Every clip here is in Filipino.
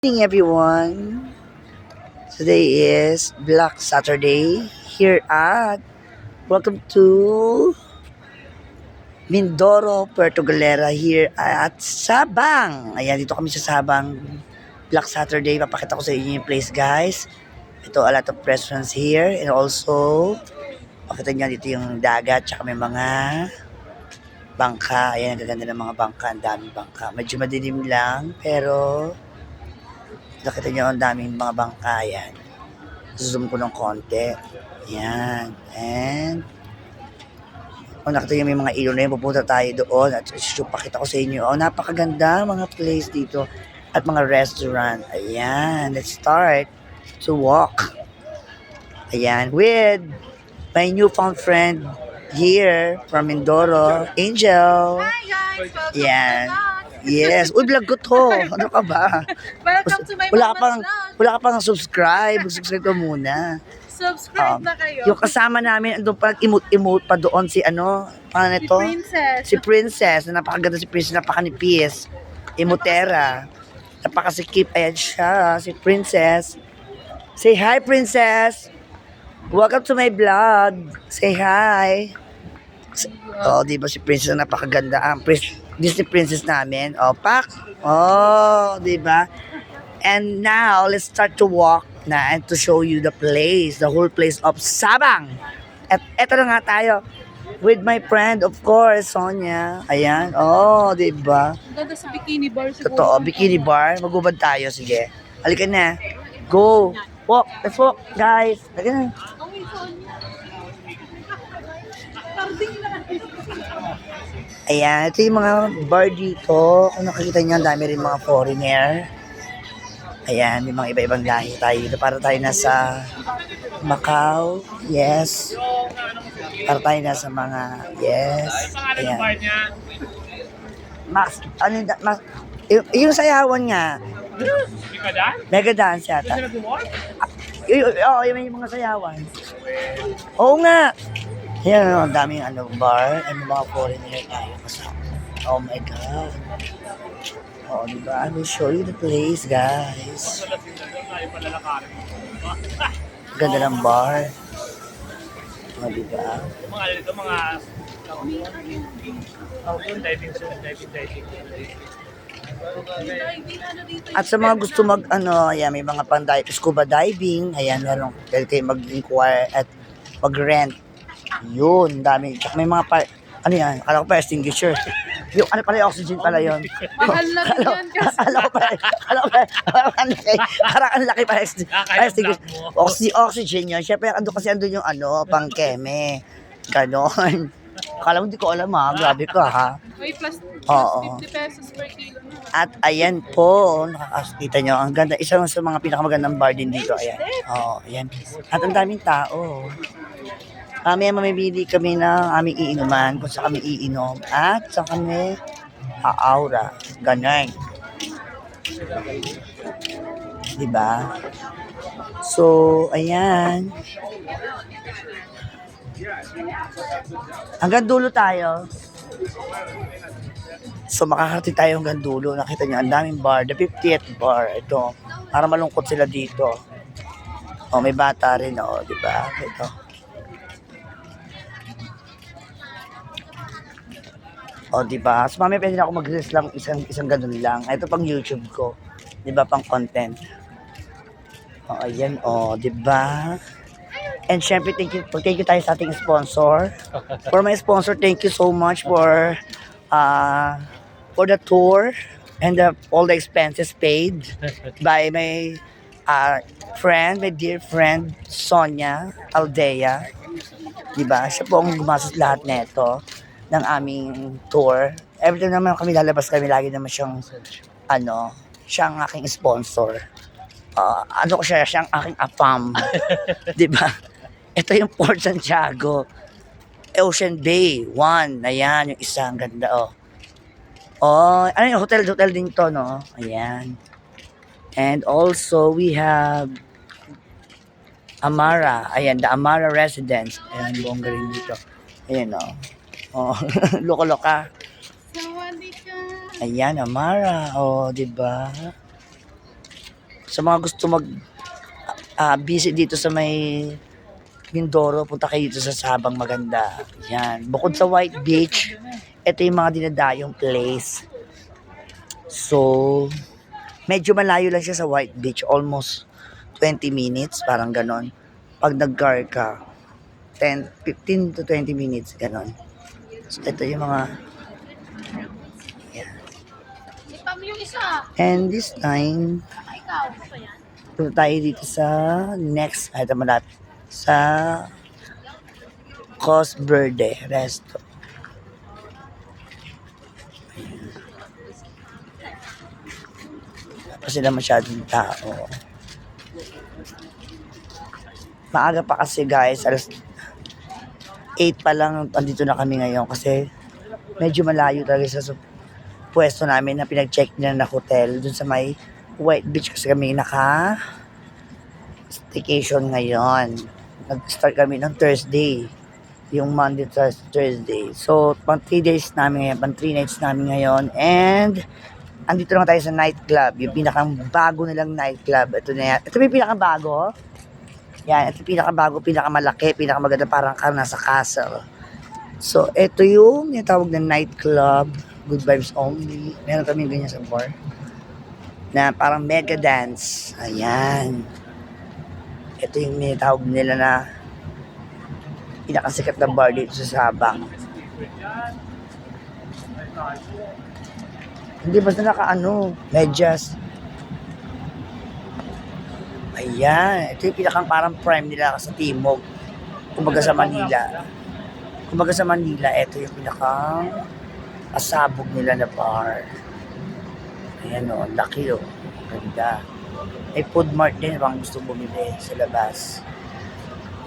Good evening, everyone. Today is Black Saturday here at welcome to Mindoro, Puerto Galera here at Sabang. Ayan, dito kami sa Sabang. Black Saturday. Papakita ko sa inyo yung place, guys. Ito, a lot of restaurants here and also pakita nyo dito yung dagat tsaka may mga bangka. Ayan, ang gaganda ng mga bangka. Ang daming bangka. Medyo madilim lang pero nakita nyo ang daming mga bangka. Ayan. Zoom ko ng konti. Ayan. And nakita nyo may mga ilog na yun. Pupunta tayo doon at pakita ko sa inyo. Napakaganda mga place dito at mga restaurant. Ayan. Let's start to walk. Ayan. With my newfound friend here from Mindoro, Angel. Hi guys! Welcome Ayan. to my vlog! Yes. Uy, vlog ko to. Ano ka ba? Welcome to my Wala ka mama's pang, vlog! wala ka pang subscribe. Subscribe ka muna. Subscribe na kayo! Yung kasama namin, andun pa nag-emote pa doon si ano, paano Si nito? Princess! Si Princess. Napakaganda si Princess, napakanipis. Emotera. Napakasikip. Ayan siya, si Princess. Say hi, Princess! Welcome to my vlog. Say hi. Oh, di ba si Princess na napakaganda? Ang Disney Princess namin. Oh, pak. Oh, di ba? And now, let's start to walk na and to show you the place, the whole place of Sabang. At eto na nga tayo with my friend, of course, Sonia. Ayan. Oh, di ba? Ang ganda sa bikini bar siguro. Totoo, bikini bar. Magubad tayo, sige. Halika na. Go. Walk. Let's walk, guys. Halika na. Ayan, ito yung mga bar dito. Kung nakikita nyo, ang dami rin mga foreigner. Ayan, may mga iba-ibang lahi tayo dito. Para tayo nasa Macau. Yes. Para tayo nasa mga, yes. Ayan. Max, ano yung, Max, yung sayawan nga. Mega dance yata. Oo, yung mga sayawan. Oo nga. Ayan, ang daming bar and mga foreigner tayo kasama. Oh my God. Oh, diba? I will show you the place, guys. Ganda ng bar. Oh, diba? At sa mga gusto ayan, may mga scuba diving, ayan, meron, pwede kayo mag-inquire at mag-rent. Yun, dami. Tsaka may mga ano yan, akala ko pa extinguisher. Yung ano pala, oxygen pala yun. Mahal na rin yan kasi. Parang ang laki pa extinguisher. Oxygen yun. Siyempre, andun yung pang keme. Ganon. Akala mo, hindi ko alam grabe ka ha. May plus Oo. 50 pesos per kilo na. At ayan po, nakakita nyo, ang ganda. Isa sa mga pinakamagandang bar din dito. Ayan. Ayan. At ang daming tao. Mamimili kami ng aming iinuman, kung saan kami iinom, at saan kami aura. Ganyan. Diba? So, ayan. Hanggang dulo tayo. So, makakarating tayo hanggang dulo. Nakita niyo, ang daming bar. The 50th bar. Ito. Para malungkot sila dito. May bata rin, diba? Ito. Diba? So, mamaya pwede na ako mag-release lang isang ganun lang. Ito pang YouTube ko. Diba? Pang content. Ayan, diba? And syempre, thank you tayo sa ating sponsor. For my sponsor, thank you so much for the tour and all the expenses paid by my my dear friend, Sonia Aldea. Diba? Siya po ang gumastos lahat nito ng aming tour. Every time naman kami lalabas kami, lagi naman siyang siyang aking sponsor. Siyang aking AFAM. Diba? Ito yung Port Santiago. Ocean Bay, 1. Ayan, yung isang ganda, ano yung hotel din to, no? Ayan. And also, we have Amara. Ayan, the Amara Residence. Ayan, buong galing dito. Ayan, loko-loka. Sawadee ka! Ayan, Amara. Diba? Sa mga gusto visit dito sa may Mindoro, punta kayo dito sa Sabang, maganda. Yan. Bukod sa White Beach, ito yung mga dinadayong place. So, medyo malayo lang siya sa White Beach. Almost 20 minutes, parang ganon. Pag nag-car ka, 15 to 20 minutes, ganon. So, ito yung mga... Yan. And this time, punta tayo dito sa next, ito malapit, sa Cos Verde Resto. Kasi na masyadong tao. Maaga pa kasi guys, alas 8 pa lang andito na kami ngayon kasi medyo malayo talaga sa pwesto namin na pinag-check nila na hotel dun sa may White Beach kasi kami staycation ngayon. Nag-start kami ng Thursday, yung Monday to Thursday. So, pang 3 days namin ngayon, pang 3 nights namin ngayon, and andito lang tayo sa nightclub, yung pinakang bago nilang nightclub. Ito na yan. Ito yung pinakang bago. Yan, ito yung pinakabago, pinakamalaki, pinakamaganda, parang ka nasa castle. So, ito yung tawag na nightclub, good vibes only. Meron kami ganyan sa bar na parang mega dance. Ayan. Ito yung tawag nila na pinakasikat na bar dito sa Sabang. Hindi basta medyas. Ayan, ito yung pinakang parang prime nila sa Timog. Kumbaga sa Manila. Ito yung pinakang pasabog nila na bar. Ayan o, laki o. Ganda. May food mart din, bang gusto bumili sa labas.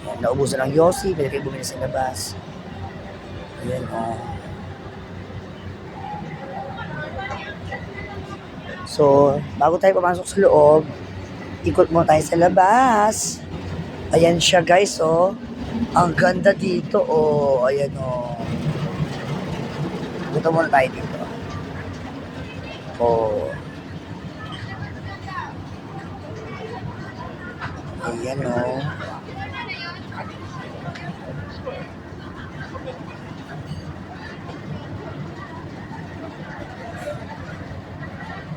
Ayan, naubusan ng Yossi, pwede kayo bumili sa labas. Ayan o. So, bago tayo pumasok sa loob, ikot mo tayo sa labas. Ayan siya guys, oh. Ang ganda dito, oh. Ayan, oh. Ikot muna tayo dito. Oh. Ayan, oh.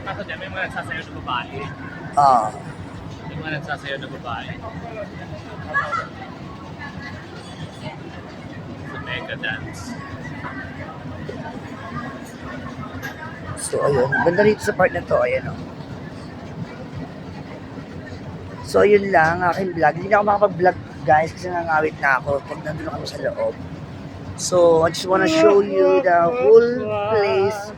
Kaso dyan, may mga nagsasayaw na babae. Ah. May mga nagsasayaw na babae. Sa mega dance. So, ayun. Ganda dito sa part na to. Ayan, oh. So, yun lang. Aking vlog. Hindi na ako makapag-vlog, guys, kasi nangawit na ako pag nandun kami sa loob. So, I just wanna show you the whole place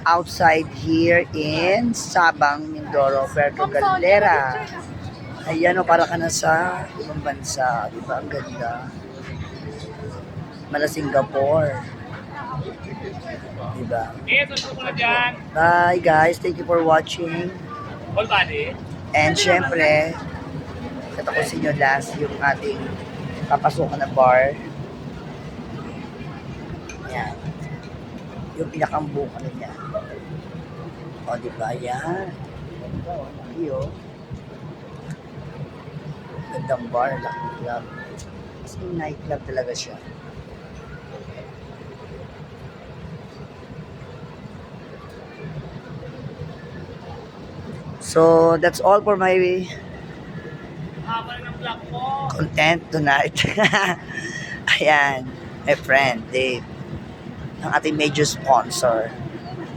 outside here in Sabang, Mindoro, Puerto Galera. Ayan, o, para ka na sa ibang bansa. Diba? Ang ganda. Mala Singapore. Diba? Susunod ko na dyan. Bye, guys. Thank you for watching. All body. And syempre, ito ko sa inyo last yung ating papasukan na bar. Yan. Yung pinakambukan niya. O, diba? Yan. Iyo. Gandang bar, lucky club. Kasi nightclub talaga siya. So, that's all for my Haba ng vlog mo. content tonight. Ayan, my friend Dave, ang ating major sponsor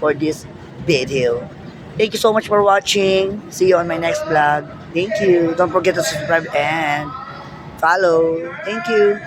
for this video. Thank you so much for watching. See you on my next vlog. Thank you. Don't forget to subscribe and follow. Thank you.